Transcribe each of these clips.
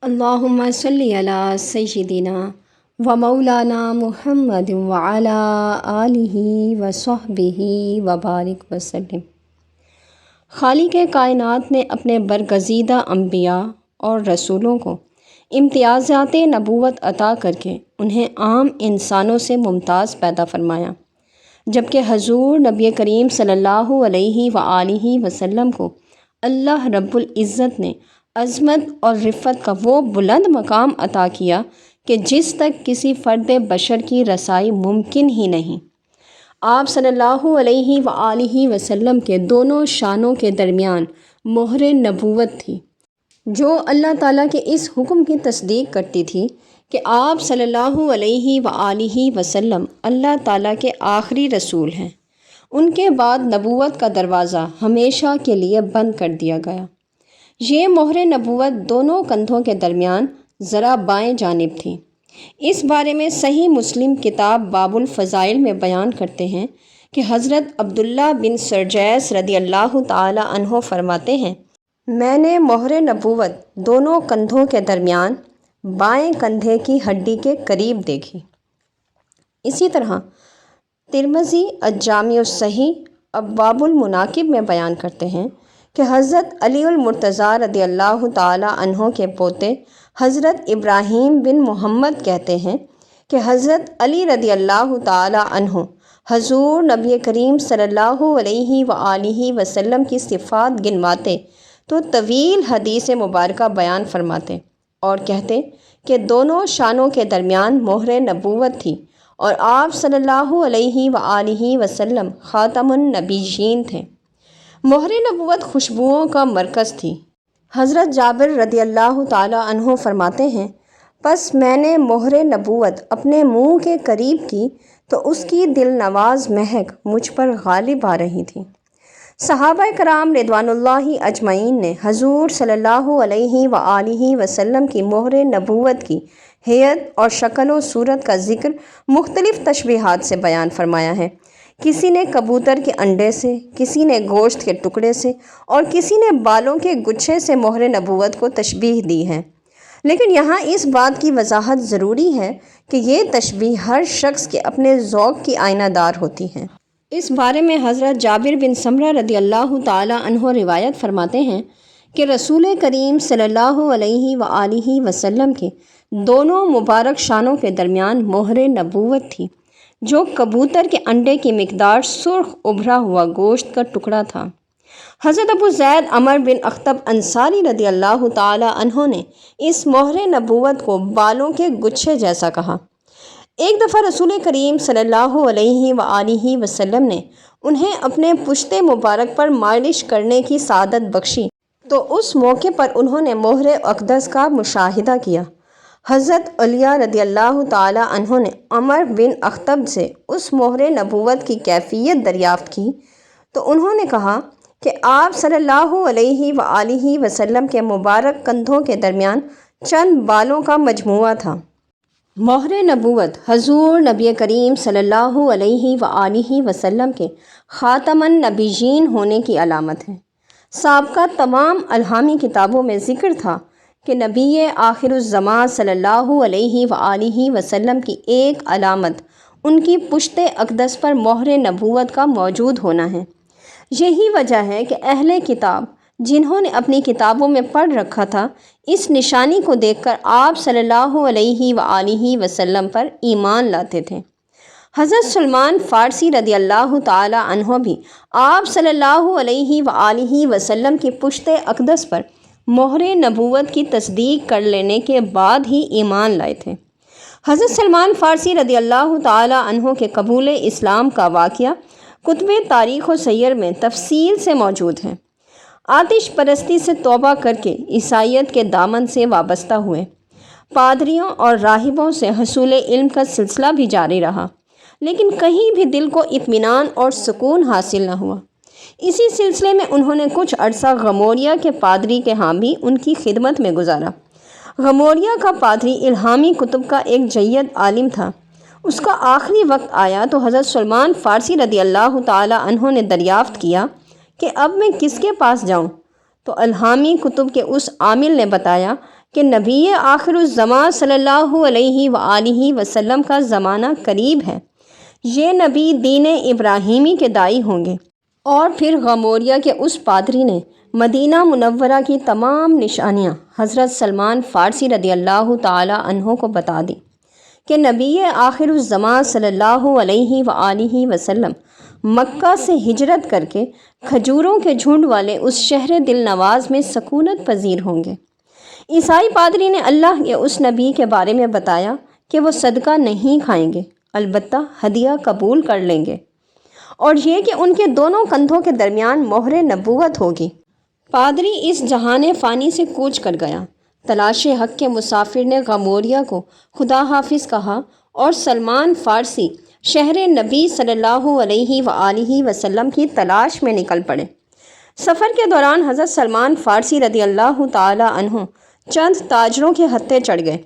اللہم صلی علی سیدنا و مولانا محمد وعلی آلہ و صحبہ و بارک وسلم۔ خالق کائنات نے اپنے برگزیدہ انبیاء اور رسولوں کو امتیازات نبوت عطا کر کے انہیں عام انسانوں سے ممتاز پیدا فرمایا، جبکہ حضور نبی کریم صلی اللہ علیہ وآلہ وسلم کو اللہ رب العزت نے عظمت اور رفعت کا وہ بلند مقام عطا کیا کہ جس تک کسی فرد بشر کی رسائی ممکن ہی نہیں۔ آپ صلی اللہ علیہ وآلہ وسلم کے دونوں شانوں کے درمیان مہر نبوت تھی، جو اللہ تعالیٰ کے اس حکم کی تصدیق کرتی تھی کہ آپ صلی اللہ علیہ وآلہ وسلم اللہ تعالیٰ کے آخری رسول ہیں۔ ان کے بعد نبوت کا دروازہ ہمیشہ کے لیے بند کر دیا گیا۔ یہ مہر نبوت دونوں کندھوں کے درمیان ذرا بائیں جانب تھی۔ اس بارے میں صحیح مسلم کتاب باب الفضائل میں بیان کرتے ہیں کہ حضرت عبداللہ بن سرجیس رضی اللہ تعالی عنہ فرماتے ہیں، میں نے مہر نبوت دونوں کندھوں کے درمیان بائیں کندھے کی ہڈی کے قریب دیکھی۔ اسی طرح ترمذی الجامع الصحیح ابواب المناقب میں بیان کرتے ہیں کہ حضرت علی المرتضیٰ رضی اللہ تعالی عنہ کے پوتے حضرت ابراہیم بن محمد کہتے ہیں کہ حضرت علی رضی اللہ تعالی عنہ حضور نبی کریم صلی اللہ علیہ وآلہ وسلم کی صفات گنواتے تو طویل حدیث مبارکہ بیان فرماتے اور کہتے کہ دونوں شانوں کے درمیان مہر نبوت تھی اور آپ صلی اللہ علیہ وآلہ وسلم خاتم النبیین تھے۔ مہر نبوت خوشبوؤں کا مرکز تھی۔ حضرت جابر رضی اللہ تعالی عنہ فرماتے ہیں، پس میں نے مہر نبوت اپنے منہ کے قریب کی تو اس کی دل نواز مہک مجھ پر غالب آ رہی تھی۔ صحابہ کرام رضوان اللہ اجمعین نے حضور صلی اللہ علیہ وآلہ وسلم کی مہر نبوت کی ہیئت اور شکل و صورت کا ذکر مختلف تشبیہات سے بیان فرمایا ہے۔ کسی نے کبوتر کے انڈے سے، کسی نے گوشت کے ٹکڑے سے اور کسی نے بالوں کے گچھے سے مہر نبوت کو تشبیہ دی ہے۔ لیکن یہاں اس بات کی وضاحت ضروری ہے کہ یہ تشبیہ ہر شخص کے اپنے ذوق کی آئینہ دار ہوتی ہے۔ اس بارے میں حضرت جابر بن سمرہ رضی اللہ تعالی عنہ روایت فرماتے ہیں کہ رسول کریم صلی اللہ علیہ وآلہ وسلم کے دونوں مبارک شانوں کے درمیان مہر نبوت تھی، جو کبوتر کے انڈے کی مقدار سرخ ابھرا ہوا گوشت کا ٹکڑا تھا۔ حضرت ابو زید عمر بن اخطب انصاری رضی اللہ تعالی عنہ نے اس مہر نبوت کو بالوں کے گچھے جیسا کہا۔ ایک دفعہ رسول کریم صلی اللہ علیہ وآلہ وسلم نے انہیں اپنے پشت مبارک پر مالش کرنے کی سعادت بخشی تو اس موقع پر انہوں نے مہر اقدس کا مشاہدہ کیا۔ حضرت علیہ رضی اللہ تعالی عنہ نے عمر بن اخطب سے اس مہر نبوت کی کیفیت دریافت کی تو انہوں نے کہا کہ آپ صلی اللہ علیہ وآلہ وسلم کے مبارک کندھوں کے درمیان چند بالوں کا مجموعہ تھا۔ مہر نبوت حضور نبی کریم صلی اللہ علیہ وآلہ وسلم کے خاتم النبیین ہونے کی علامت ہے۔ سابقہ تمام الہامی کتابوں میں ذکر تھا کہ نبی آخر الزمان صلی اللہ علیہ وآلہ وسلم کی ایک علامت ان کی پشت اقدس پر مہر نبوت کا موجود ہونا ہے۔ یہی وجہ ہے کہ اہل کتاب جنہوں نے اپنی کتابوں میں پڑھ رکھا تھا، اس نشانی کو دیکھ کر آپ صلی اللہ علیہ وآلہ وسلم پر ایمان لاتے تھے۔ حضرت سلمان فارسی رضی اللہ تعالی عنہ بھی آپ صلی اللہ علیہ وآلہ وسلم کی پشت اقدس پر مہر نبوت کی تصدیق کر لینے کے بعد ہی ایمان لائے تھے۔ حضرت سلمان فارسی رضی اللہ تعالی عنہ کے قبول اسلام کا واقعہ کتب تاریخ و سیر میں تفصیل سے موجود ہے۔ آتش پرستی سے توبہ کر کے عیسائیت کے دامن سے وابستہ ہوئے۔ پادریوں اور راہبوں سے حصول علم کا سلسلہ بھی جاری رہا، لیکن کہیں بھی دل کو اطمینان اور سکون حاصل نہ ہوا۔ اسی سلسلے میں انہوں نے کچھ عرصہ غموریا کے پادری کے ہاں بھی ان کی خدمت میں گزارا۔ غموریا کا پادری الہامی کتب کا ایک جید عالم تھا۔ اس کا آخری وقت آیا تو حضرت سلمان فارسی رضی اللہ تعالی عنہ نے دریافت کیا کہ اب میں کس کے پاس جاؤں؟ تو الہامی کتب کے اس عامل نے بتایا کہ نبی آخر الزمان صلی اللہ علیہ وآلہ وسلم کا زمانہ قریب ہے۔ یہ نبی دین ابراہیمی کے داعی ہوں گے۔ اور پھر غموریہ کے اس پادری نے مدینہ منورہ کی تمام نشانیاں حضرت سلمان فارسی رضی اللہ تعالی عنہ کو بتا دی کہ نبی آخر الزمان صلی اللہ علیہ وآلہ وسلم مکہ سے ہجرت کر کے کھجوروں کے جھنڈ والے اس شہر دل نواز میں سکونت پذیر ہوں گے۔ عیسائی پادری نے اللہ کے اس نبی کے بارے میں بتایا کہ وہ صدقہ نہیں کھائیں گے، البتہ ہدیہ قبول کر لیں گے، اور یہ کہ ان کے دونوں کندھوں کے درمیان مہر نبوت ہوگی۔ پادری اس جہان فانی سے کوچ کر گیا۔ تلاش حق کے مسافر نے غموریہ کو خدا حافظ کہا اور سلمان فارسی شہر نبی صلی اللہ علیہ وآلہ وسلم کی تلاش میں نکل پڑے۔ سفر کے دوران حضرت سلمان فارسی رضی اللہ تعالی عنہ چند تاجروں کے ہتھے چڑھ گئے،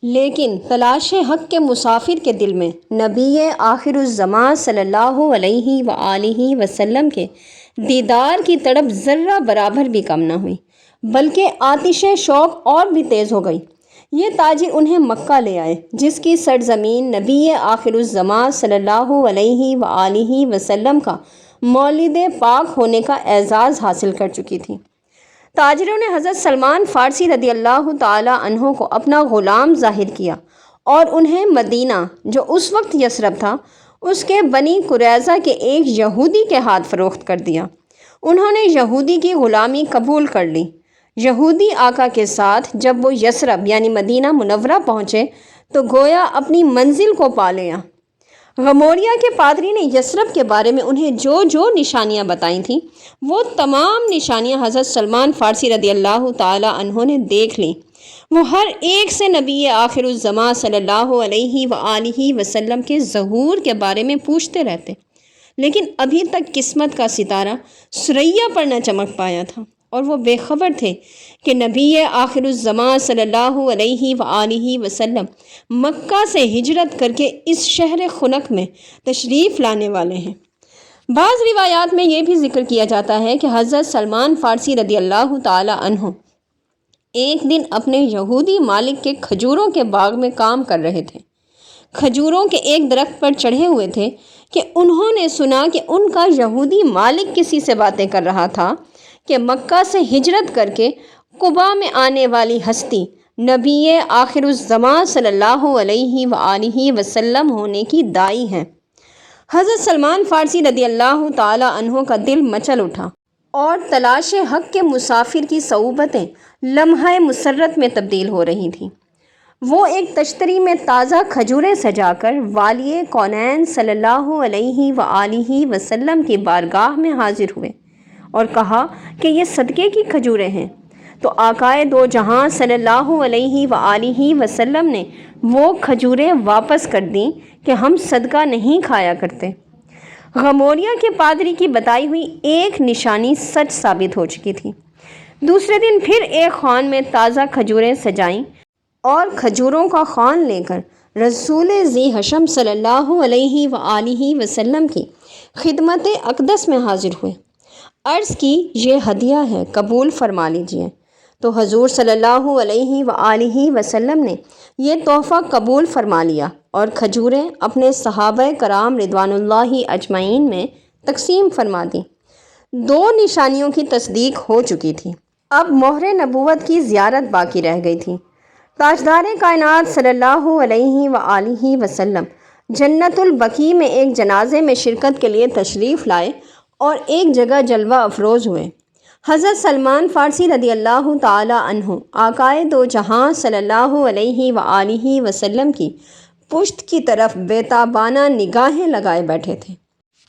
لیکن تلاش حق کے مسافر کے دل میں نبی آخر الزمان صلی اللہ علیہ وآلہ وسلم کے دیدار کی تڑپ ذرہ برابر بھی کم نہ ہوئی، بلکہ آتش شوق اور بھی تیز ہو گئی۔ یہ تاجر انہیں مکہ لے آئے، جس کی سرزمین نبی آخر الزمان صلی اللہ علیہ وآلہ وسلم کا مولد پاک ہونے کا اعزاز حاصل کر چکی تھی۔ تاجروں نے حضرت سلمان فارسی رضی اللہ تعالی عنہ کو اپنا غلام ظاہر کیا اور انہیں مدینہ، جو اس وقت یثرب تھا، اس کے بنی قریظہ کے ایک یہودی کے ہاتھ فروخت کر دیا۔ انہوں نے یہودی کی غلامی قبول کر لی۔ یہودی آقا کے ساتھ جب وہ یثرب یعنی مدینہ منورہ پہنچے تو گویا اپنی منزل کو پا لیا۔ غموریہ کے پادری نے یثرب کے بارے میں انہیں جو جو نشانیاں بتائی تھیں، وہ تمام نشانیاں حضرت سلمان فارسی رضی اللہ تعالی عنہ نے دیکھ لیں۔ وہ ہر ایک سے نبی آخر الزمان صلی اللہ علیہ وآلہ وسلم کے ظہور کے بارے میں پوچھتے رہتے، لیکن ابھی تک قسمت کا ستارہ ثریا پر نہ چمک پایا تھا، اور وہ بے خبر تھے کہ نبی آخر الزمان صلی اللہ علیہ وآلہ وسلم مکہ سے ہجرت کر کے اس شہر خنک میں تشریف لانے والے ہیں۔ بعض روایات میں یہ بھی ذکر کیا جاتا ہے کہ حضرت سلمان فارسی رضی اللہ تعالی عنہ ایک دن اپنے یہودی مالک کے کھجوروں کے باغ میں کام کر رہے تھے۔ کھجوروں کے ایک درخت پر چڑھے ہوئے تھے کہ انہوں نے سنا کہ ان کا یہودی مالک کسی سے باتیں کر رہا تھا کہ مکہ سے ہجرت کر کے قباء میں آنے والی ہستی نبی آخر الزمان صلی اللہ علیہ وآلہ وسلم ہونے کی داعی ہیں۔ حضرت سلمان فارسی رضی اللہ تعالی عنہ کا دل مچل اٹھا اور تلاش حق کے مسافر کی صعوبتیں لمحہ مسرت میں تبدیل ہو رہی تھیں۔ وہ ایک تشتری میں تازہ کھجوریں سجا کر والی کونین صلی اللہ علیہ وآلہ وسلم کی بارگاہ میں حاضر ہوئے اور کہا کہ یہ صدقے کی کھجوریں ہیں۔ تو آقائے دو جہاں صلی اللہ علیہ وآلہ وسلم نے وہ کھجوریں واپس کر دیں کہ ہم صدقہ نہیں کھایا کرتے۔ غموریہ کے پادری کی بتائی ہوئی ایک نشانی سچ ثابت ہو چکی تھی۔ دوسرے دن پھر ایک خوان میں تازہ کھجوریں سجائیں اور کھجوروں کا خوان لے کر رسول ذی حشم صلی اللہ علیہ وآلہ وسلم کی خدمت اقدس میں حاضر ہوئے۔ عرض کی یہ ہدیہ ہے، قبول فرما لیجئے۔ تو حضور صلی اللہ علیہ وآلہ وسلم نے یہ تحفہ قبول فرما لیا اور کھجوریں اپنے صحابہ کرام رضوان اللہ اجمعین میں تقسیم فرما دیں۔ دو نشانیوں کی تصدیق ہو چکی تھی، اب مہر نبوت کی زیارت باقی رہ گئی تھی۔ تاجدار کائنات صلی اللہ علیہ وآلہ وسلم جنت البقیع میں ایک جنازے میں شرکت کے لیے تشریف لائے اور ایک جگہ جلوہ افروز ہوئے۔ حضرت سلمان فارسی رضی اللہ تعالی عنہ آقائے دو جہاں صلی اللہ علیہ وآلہ وسلم کی پشت کی طرف بیتابانہ نگاہیں لگائے بیٹھے تھے۔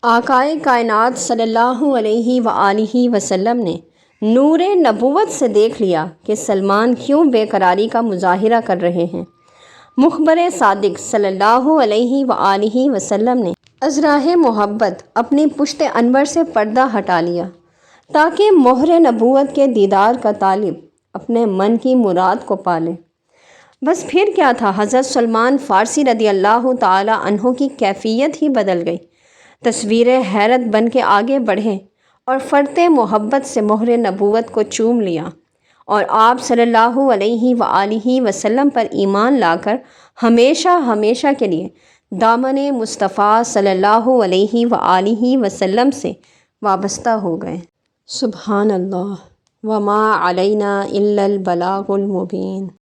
آقائے کائنات صلی اللہ علیہ وآلہ وسلم نے نور نبوت سے دیکھ لیا کہ سلمان کیوں بے قراری کا مظاہرہ کر رہے ہیں۔ مخبر صادق صلی اللہ علیہ وآلہ وسلم نے ازراہ محبت اپنی پشت انور سے پردہ ہٹا لیا تاکہ مہر نبوت کے دیدار کا طالب اپنے من کی مراد کو پالے۔ بس پھر کیا تھا، حضرت سلمان فارسی رضی اللہ تعالی عنہ کی کیفیت ہی بدل گئی۔ تصویر حیرت بن کے آگے بڑھے اور فرط محبت سے مہر نبوت کو چوم لیا اور آپ صلی اللہ علیہ وآلہ وسلم پر ایمان لا کر ہمیشہ ہمیشہ کے لیے دامن مصطفیٰ صلی اللہ علیہ وآلہ وسلم سے وابستہ ہو گئے۔ سبحان اللہ، وما علینا الا البلاغ المبین۔